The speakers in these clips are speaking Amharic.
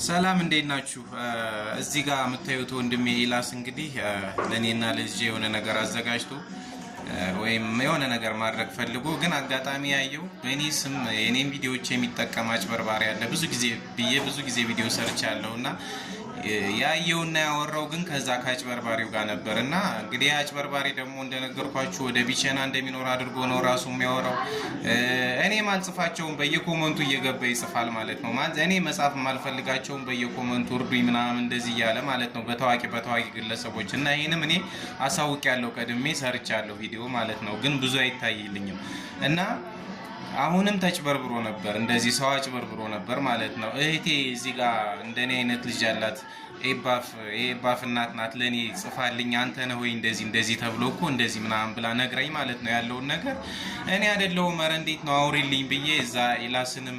ሰላም እንዴት ናችሁ? እዚህ ጋር የምታዩት ወንድሜ ኢላስ እንግዲህ ለኔና ለልጄ የሆነ ነገር አዘጋጅቶ ወይም የሆነ ነገር ማድረግ ፈልጎ ግን አጋጣሚ ያየው በእኔ ስም የኔን ቪዲዮዎች የሚጠቀም አጭበርባሪ አለ። ብዙ ጊዜ ቪዲዮ ሰርቻለሁና ያየውና ያወራው ግን ከዛ ከአጭበርባሪው ጋር ነበርና እንግዲህ አጭበርባሪ ደግሞ እንደነገርኳችሁ ወደ ቢቸና እንደሚኖር አድርጎ ነው ራሱ የሚያወራው። እኔ ማልጽፋቸውን በየኮመንቱ እየገባ ይጽፋል ማለት ነው። እኔ መጻፍ ማልፈልጋቸውን በየኮመንቱ እርዱኝ ምናምን እንደዚህ እያለ ማለት ነው በታዋቂ ግለሰቦች እና ይሄንም እኔ አሳውቄያለሁ፣ ቀድሜ ሰርቻለሁ ቪዲዮ ማለት ነው። ግን ብዙ አይታይልኝም እና አሁንም ተጭበርብሮ ነበር፣ እንደዚህ ሰው አጭበርብሮ ነበር ማለት ነው። እህቴ እዚህ ጋር እንደኔ አይነት ልጅ አላት። ኤባፍ እናት ናት። ለኔ ጽፋልኝ አንተ ነህ ወይ እንደዚህ ተብሎ እኮ እንደዚህ ምናምን ብላ ነግራኝ ማለት ነው ያለውን ነገር እኔ አይደለሁም። ኧረ እንዴት ነው አውሪልኝ ብዬ እዛ ኢላስንም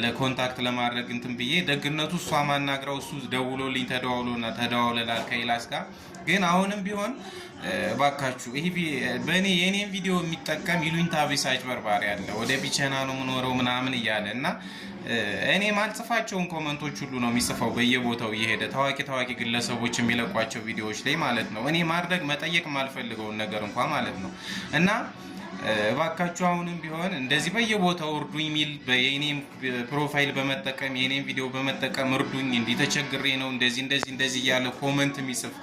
ለኮንታክት ለማድረግ እንትን ብዬ ደግነቱ እሷ ማናግራው እሱ ደውሎልኝ ተደዋውለናል ከኢላስ ጋር። ግን አሁንም ቢሆን ባካችሁ ይሄ የኔን ቪዲዮ የሚጠቀም ይሉኝታ ቢስ አጭበርባሪ አለ። ወደ ቢቸና ነው የምኖረው ምናምን እያለ እና እኔ ማልጽፋቸውን ኮመንቶች ሁሉ ነው የሚጽፈው በየቦታው እየሄደ ታዋቂ ግለሰቦች የሚለቋቸው ቪዲዮዎች ላይ ማለት ነው። እኔ ማድረግ መጠየቅ ማልፈልገውን ነገር እንኳን ማለት ነው እና ባካችሁ አሁንም ቢሆን እንደዚህ በየቦታው እርዱኝ ሚል የኔም ፕሮፋይል በመጠቀም የኔም ቪዲዮ በመጠቀም እርዱኝ እንዲህ ተቸግሬ ነው እንደዚህ እያለ ኮመንት የሚጽፍ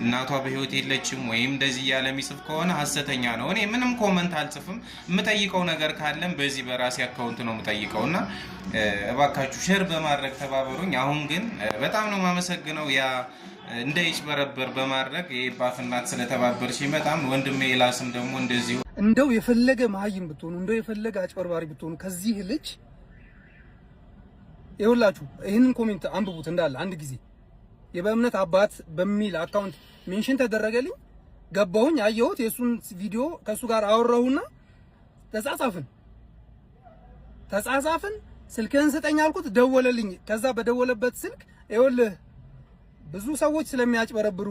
እናቷ በህይወት የለችም ወይም እንደዚህ እያለ የሚጽፍ ከሆነ ሐሰተኛ ነው። እኔ ምንም ኮመንት አልጽፍም። የምጠይቀው ነገር ካለም በዚህ በራሴ አካውንት ነው የምጠይቀውና ባካችሁ ሼር በማድረግ ተባበሩኝ። አሁን ግን በጣም ነው የማመሰግነው ያ እንዳይጭበረበር በማድረግ የኤባፍ እናት ስለተባበርሽኝ በጣም ወንድሜ ኢላስም ደግሞ እንደዚህ እንደው የፈለገ መሀይም ብትሆኑ እንደው የፈለገ አጭበርባሪ ብትሆኑ ከዚህ ልጅ ይኸውላችሁ ይሄንን ኮሜንት አንብቡት እንዳለ አንድ ጊዜ የበእምነት አባት በሚል አካውንት ሜንሽን ተደረገልኝ። ገባሁኝ፣ አየሁት፣ የሱን ቪዲዮ ከሱ ጋር አወራሁና ተጻጻፍን። ስልክህን ስጠኝ አልኩት፣ ደወለልኝ። ከዛ በደወለበት ስልክ ይኸውልህ ብዙ ሰዎች ስለሚያጭበረብሩ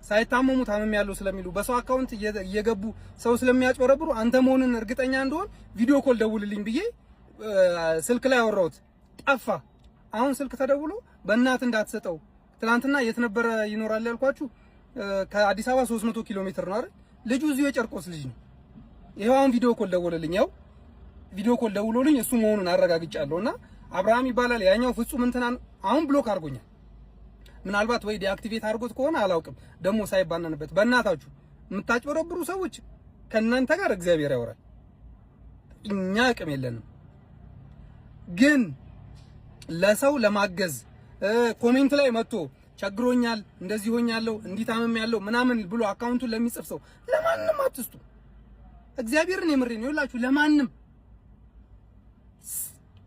ሳይታመሙ ታመም ያለው ስለሚሉ በሰው አካውንት እየገቡ ሰው ስለሚያጭበረብሩ አንተ መሆንን እርግጠኛ እንደሆን ቪዲዮ ኮል ደውልልኝ ብዬ ስልክ ላይ አወራሁት። ጠፋ። አሁን ስልክ ተደውሎ በእናት እንዳትሰጠው ትናንትና የት ነበረ ይኖራል ያልኳችሁ ከአዲስ አበባ 300 ኪሎ ሜትር ነው አይደል? ልጁ እዚሁ የጨርቆስ ልጅ ነው። ይሄው አሁን ቪዲዮ ኮል ደውልልኝ። ያው ቪዲዮ ኮል ደውሎልኝ እሱ መሆኑን አረጋግጫለሁና አብርሃም ይባላል። ያኛው ፍጹም እንትናን አሁን ብሎክ አድርጎኛል። ምናልባት ወይ ዲአክቲቬት አድርጎት ከሆነ አላውቅም። ደግሞ ሳይባነንበት በእናታችሁ የምታጭበረብሩ ሰዎች ከእናንተ ጋር እግዚአብሔር ያወራል። እኛ አቅም የለንም። ግን ለሰው ለማገዝ ኮሜንት ላይ መጥቶ ቸግሮኛል፣ እንደዚህ ሆኛለሁ፣ እንዲታመም ያለው ምናምን ብሎ አካውንቱን ለሚጽፍ ሰው ለማንም አትስጡ። እግዚአብሔርን የምሬን ይኸውላችሁ፣ ለማንም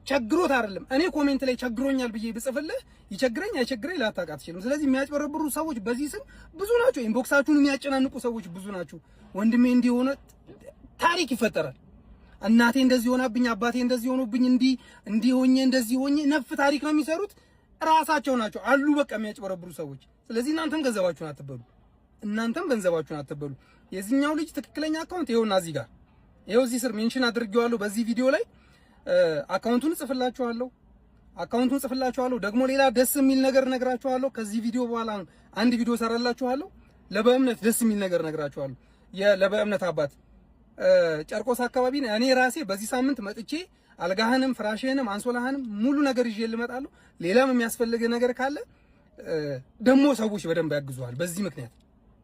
ቸግሮት አይደለም። እኔ ኮሜንት ላይ ቸግሮኛል ብዬ ብጽፍልህ ይቸግረኝ አይቸግረኝ ላታውቅ አትችልም። ስለዚህ የሚያጭበረብሩ ሰዎች በዚህ ስም ብዙ ናቸው። ኢንቦክሳችሁን የሚያጨናንቁ ሰዎች ብዙ ናቸው። ወንድሜ እንዲሆነ ታሪክ ይፈጠራል። እናቴ እንደዚህ ሆናብኝ፣ አባቴ እንደዚህ ሆኖብኝ፣ እንዲህ ሆኜ እንደዚህ ሆኜ ነፍ ታሪክ ነው የሚሰሩት ራሳቸው ናቸው አሉ። በቃ የሚያጭበረብሩ ሰዎች። ስለዚህ እናንተም ገንዘባችሁን አትበሉ። የዚህኛው ልጅ ትክክለኛ አካውንት ይኸውና እዚህ ጋር ይኸው እዚህ ስር ሜንሽን አድርጌዋለሁ በዚህ ቪዲዮ ላይ አካውንቱን ጽፍላችኋለሁ። ደግሞ ሌላ ደስ የሚል ነገር ነግራችኋለሁ። ከዚህ ቪዲዮ በኋላ አንድ ቪዲዮ ሰራላችኋለሁ። ለበእምነት ደስ የሚል ነገር ነግራችኋለሁ። ለበእምነት አባት ጨርቆስ አካባቢ እኔ ራሴ በዚህ ሳምንት መጥቼ አልጋህንም ፍራሽህንም አንሶላህንም ሙሉ ነገር ይዤ ልመጣለሁ። ሌላም የሚያስፈልግ ነገር ካለ ደግሞ ሰዎች በደንብ ያግዙሃል። በዚህ ምክንያት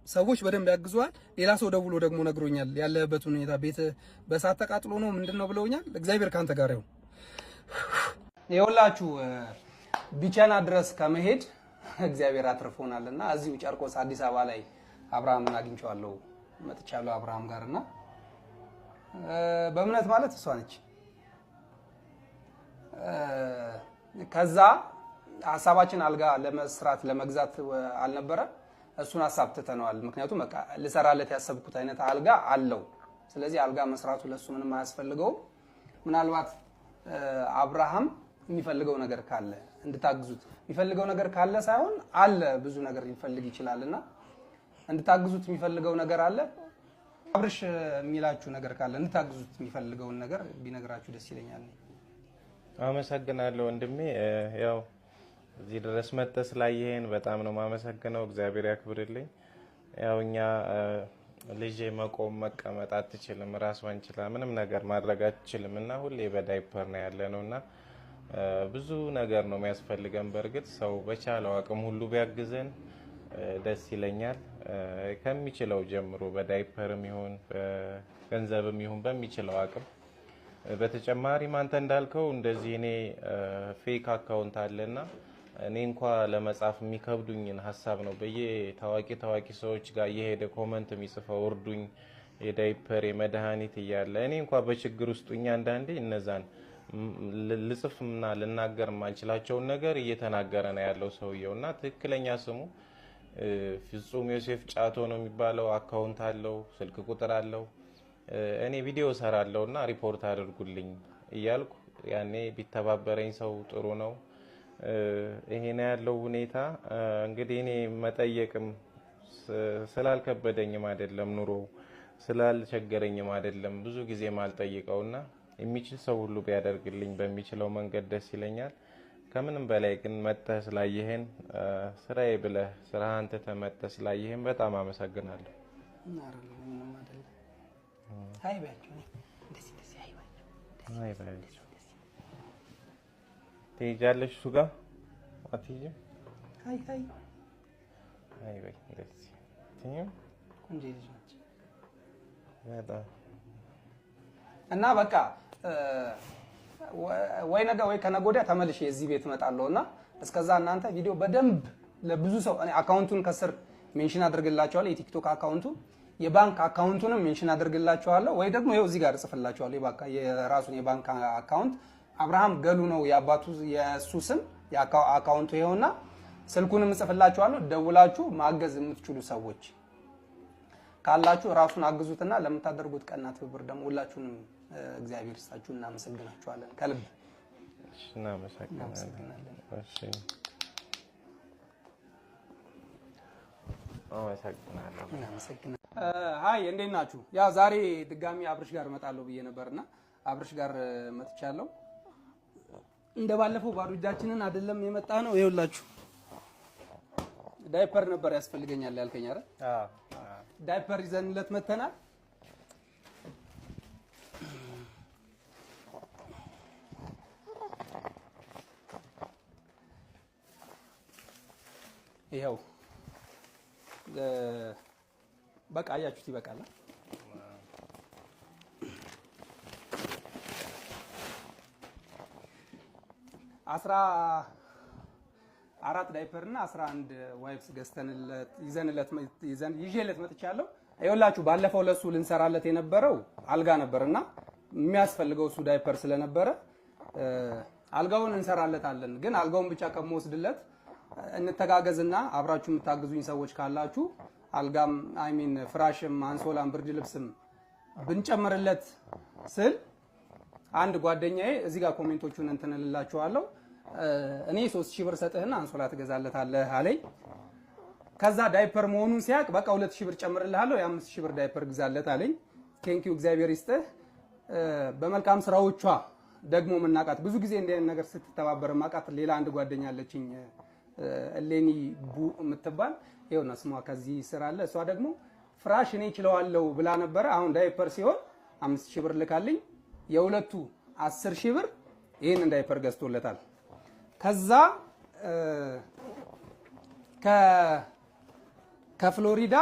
ሰዎች በደንብ ያግዙሃል። ሌላ ሰው ደውሎ ደግሞ ነግሮኛል ያለበት ሁኔታ ቤት በሳት ተቃጥሎ ነው ምንድነው ብለውኛል። እግዚአብሔር ካንተ ጋር ይሁን። ይኸውላችሁ ቢቸና ድረስ ከመሄድ እግዚአብሔር አትርፎናልና እዚሁ ጨርቆስ አዲስ አበባ ላይ አብርሃምን አግኝቼዋለሁ፣ መጥቻለሁ አብርሃም ጋርና በእምነት ማለት እሷ ነች። ከዛ ሐሳባችን አልጋ ለመስራት ለመግዛት አልነበረ። እሱን ሐሳብ ትተነዋል። ምክንያቱም በቃ ልሰራለት ያሰብኩት አይነት አልጋ አለው። ስለዚህ አልጋ መስራቱ ለሱ ምንም አያስፈልገው። ምናልባት አብርሃም የሚፈልገው ነገር ካለ እንድታግዙት የሚፈልገው ነገር ካለ ሳይሆን አለ ብዙ ነገር ሊፈልግ ይችላልና እንድታግዙት የሚፈልገው ነገር አለ። አብርሽ የሚላችሁ ነገር ካለ እንድታግዙት የሚፈልገውን ነገር ቢነግራችሁ ደስ ይለኛል። አመሰግናለሁ ወንድሜ። ያው እዚህ ድረስ መጥተህ ስላየኸን በጣም ነው ማመሰግነው። እግዚአብሔር ያክብርልኝ። ያው እኛ ልጄ መቆም መቀመጥ አትችልም፣ ራሷን ችላ ምንም ነገር ማድረግ አትችልም እና ሁሌ በዳይፐር ነው ያለነውና ብዙ ነገር ነው የሚያስፈልገን። በእርግጥ ሰው በቻለው አቅም ሁሉ ቢያግዘን ደስ ይለኛል። ከሚችለው ጀምሮ በዳይፐርም ይሁን በገንዘብም ይሁን በሚችለው አቅም። በተጨማሪም አንተ እንዳልከው እንደዚህ እኔ ፌክ አካውንት አለና እኔ እንኳን ለመጻፍ የሚከብዱኝን ሐሳብ ነው ታዋቂ ሰዎች ጋር እየሄደ ኮሜንት የሚጽፈው እርዱኝ፣ የዳይፐር የመድኃኒት እያለ እኔ እንኳን በችግር ውስጥ ሆኜ አንዳንዴ እነዛን ልጽፍና ልናገር ማንችላቸውን ነገር እየተናገረ ነው ያለው ሰውየውና ትክክለኛ ስሙ ፍጹም ዮሴፍ ጫቶ ነው የሚባለው። አካውንት አለው፣ ስልክ ቁጥር አለው። እኔ ቪዲዮ ሰራለሁና ሪፖርት አድርጉልኝ እያልኩ ያኔ ቢተባበረኝ ሰው ጥሩ ነው። ይሄ ነው ያለው ሁኔታ። እንግዲህ እኔ መጠየቅም ስላልከበደኝም አይደለም፣ ኑሮ ስላልቸገረኝም አይደለም ብዙ ጊዜ ማልጠይቀውና የሚችል ሰው ሁሉ ቢያደርግልኝ በሚችለው መንገድ ደስ ይለኛል። ከምንም በላይ ግን መጥተህ ስላየኸን ስራዬ ብለህ ስራህን ትተህ መጥተህ ስላየኸን በጣም አመሰግናለሁ። ሃይ ባያችሁ እንደዚህ ሃይ ባያችሁ ትሄጃለሽ እሱ ጋር አትሄጂም? ሃይ በይ እንደዚህ ቆንጆ ልጅ ነች በጣም እና በቃ ወይ ነገ ወይ ከነገ ወዲያ ተመልሼ እዚህ ቤት እመጣለሁና እስከዛ እናንተ ቪዲዮ በደንብ ለብዙ ሰው እኔ አካውንቱን ከስር ሜንሽን አድርግላችኋለሁ። የቲክቶክ አካውንቱን የባንክ አካውንቱንም ሜንሽን አድርግላችኋለሁ። ወይ ደግሞ ይኸው እዚህ ጋር እጽፍላችኋለሁ የራሱን የባንክ አካውንት አብርሃም ገሉ ነው የአባቱ የእሱ ስም የአካውንቱ ይኸውና ስልኩንም እጽፍላችኋለሁ። ደውላችሁ ማገዝ የምትችሉ ሰዎች ካላችሁ ራሱን አግዙትና ለምታደርጉት ቀና ትብብር ደግሞ ሁላችሁንም እግዚአብሔር ይስጣችሁ። እናመሰግናችኋለን ከልብ እናመሰግናለን። ሃይ እንዴት ናችሁ? ያ ዛሬ ድጋሚ አብርሽ ጋር እመጣለሁ ብዬ ነበርና አብርሽ ጋር መጥቻለሁ። እንደባለፈው ባዶ እጃችንን አይደለም የመጣ ነው። ይኸውላችሁ ዳይፐር ነበር ያስፈልገኛል ያልከኝ አይደል? ዳይፐር ይዘንለት መተናል። ይኸው በቃ አያችሁት፣ ይበቃል። አራት ዳይፐር እና 11 ዋይፕስ ገዝተንለት ይዤለት መጥቻለሁ። ይኸውላችሁ ባለፈው ለሱ ልንሰራለት የነበረው አልጋ ነበርና የሚያስፈልገው እሱ ዳይፐር ስለነበረ አልጋውን እንሰራለታለን። ግን አልጋውን ብቻ ከመወስድለት እንተጋገዝና አብራችሁ የምታግዙኝ ሰዎች ካላችሁ አልጋም ፍራሽም አንሶላም ብርድ ልብስም ብንጨምርለት ስል አንድ ጓደኛዬ እዚህ ጋር ኮሜንቶቹን እንትንልላችኋለሁ። እኔ 3000 ብር ሰጥህና አንሶላ ትገዛለታለህ አለኝ። ከዛ ዳይፐር መሆኑን ሲያቅ በቃ 2000 ብር ጨምርልሃለሁ የ5000 ብር ዳይፐር ግዛለት አለኝ። ቴንኪው እግዚአብሔር ይስጥህ። በመልካም ስራዎቿ ደግሞ መናቃት ብዙ ጊዜ እንደ ነገር ስትተባበር ማቃት ሌላ አንድ ጓደኛ አለችኝ እሌኒ ቡ የምትባል ይኸውና ስሟ ከዚህ ስራ አለ። እሷ ደግሞ ፍራሽ እኔ እችለዋለሁ ብላ ነበረ። አሁን ዳይፐር ሲሆን 5000 ብር ልካልኝ የሁለቱ 10000 ብር ይሄን ዳይፐር ገዝቶለታል። ከዛ ከፍሎሪዳ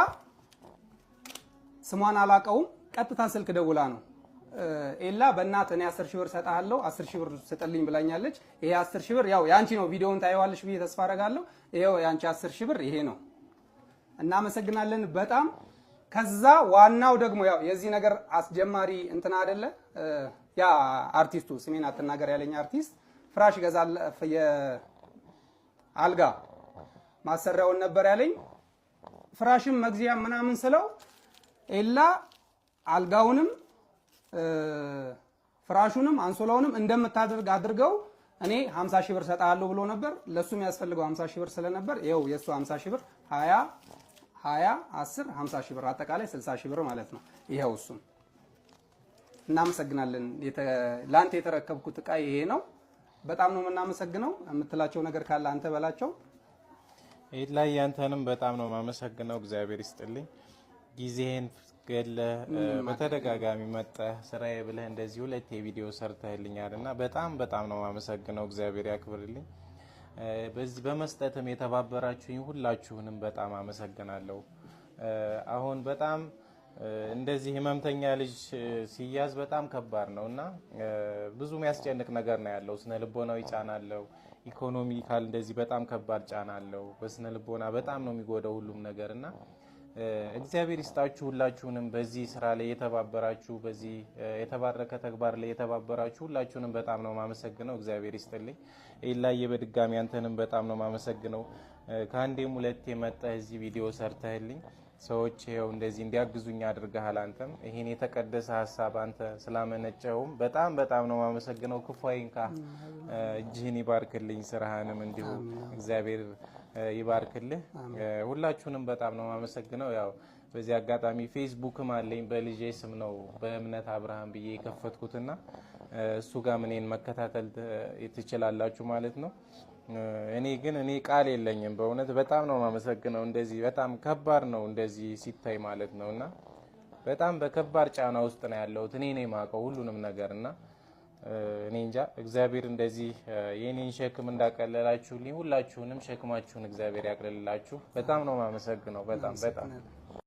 ስሟን አላቀውም ቀጥታ ስልክ ደውላ ነው ኤላ በእናትህ እኔ 10000 ብር ሰጣለሁ 10000 ብር ስጥልኝ ብላኛለች። ይሄ 10000 ብር ያው ያንቺ ነው፣ ቪዲዮውን ታይዋለሽ ብዬ ተስፋ አደርጋለሁ። ይሄው ያንቺ 10000 ብር ይሄ ነው። እናመሰግናለን በጣም። ከዛ ዋናው ደግሞ ያው የዚህ ነገር አስጀማሪ እንትና አይደለ ያ አርቲስቱ ስሜን አትናገር ያለኝ አርቲስት ፍራሽ ይገዛል የአልጋ ማሰሪያውን ነበር ያለኝ። ፍራሽም መግዚያ ምናምን ስለው ኤላ አልጋውንም ፍራሹንም አንሶላውንም እንደምታደርግ አድርገው እኔ 50000 ብር ሰጣለሁ ብሎ ነበር። ለሱ የሚያስፈልገው 50000 ብር ስለነበር ይሄው የሱ 50000 ብር 20 10 50000 ብር አጠቃላይ 60000 ብር ማለት ነው። ይሄው እሱም እናመሰግናለን። ላንተ የተረከብኩት ዕቃ ይሄ ነው። በጣም ነው የምናመሰግነው። የምትላቸው ነገር ካለ አንተ በላቸው። ላይ ያንተንም በጣም ነው የማመሰግነው። እግዚአብሔር ይስጥልኝ። ጊዜህን ገለህ በተደጋጋሚ መጣህ ስራዬ ብለህ እንደዚህ 2 ቪዲዮ ሰርተህልኛልና በጣም ነው የማመሰግነው። እግዚአብሔር ያክብርልኝ። በዚህ በመስጠትም የተባበራችሁኝ ሁላችሁንም በጣም አመሰግናለሁ። አሁን በጣም እንደዚህ ህመምተኛ ልጅ ሲያዝ በጣም ከባድ ነውና ብዙ የሚያስጨንቅ ነገር ነው ያለው። ስነ ልቦናዊ ጫና አለው። ኢኮኖሚካል እንደዚህ በጣም ከባድ ጫና አለው። በስነ ልቦና በጣም ነው የሚጎዳው ሁሉም ነገርና እግዚአብሔር ይስጣችሁ ሁላችሁንም በዚህ ስራ ላይ የተባበራችሁ በዚህ የተባረከ ተግባር ላይ የተባበራችሁ ሁላችሁንም በጣም ነው ማመሰግነው። እግዚአብሔር ይስጥልኝ። ኢላዬ በድጋሚ አንተንም በጣም ነው ማመሰግነው። ከአንዴም 2 መጣህ እዚህ ቪዲዮ ሰርተህልኝ ሰዎች ይኸው እንደዚህ እንዲያግዙኝ አድርገሃል። አንተም ይሄን የተቀደሰ ሀሳብ አንተ ስላመነጨውም በጣም ነው ማመሰግነው። ክፉ አይንካ፣ እጅህን ይባርክልኝ፣ ስራህንም እንዲሁ እግዚአብሔር ይባርክልህ። ሁላችሁንም በጣም ነው ማመሰግነው። ያው በዚህ አጋጣሚ ፌስቡክም አለኝ በልጄ ስም ነው በእምነት አብርሃም ብዬ የከፈትኩትና እሱ ጋር እኔን መከታተል ትችላላችሁ ማለት ነው። እኔ ቃል የለኝም በእውነት በጣም ነው ማመሰግነው። እንደዚህ በጣም ከባድ ነው እንደዚህ ሲታይ ማለት ነውና በጣም በከባድ ጫና ውስጥ ነው ያለሁት። እኔ ነኝ የማውቀው ሁሉንም ነገርና እኔ እንጃ እግዚአብሔር እንደዚህ የኔን ሸክም እንዳቀለላችሁልኝ ሁላችሁንም ሸክማችሁን እግዚአብሔር ያቅልላችሁ። በጣም ነው ማመሰግነው። በጣም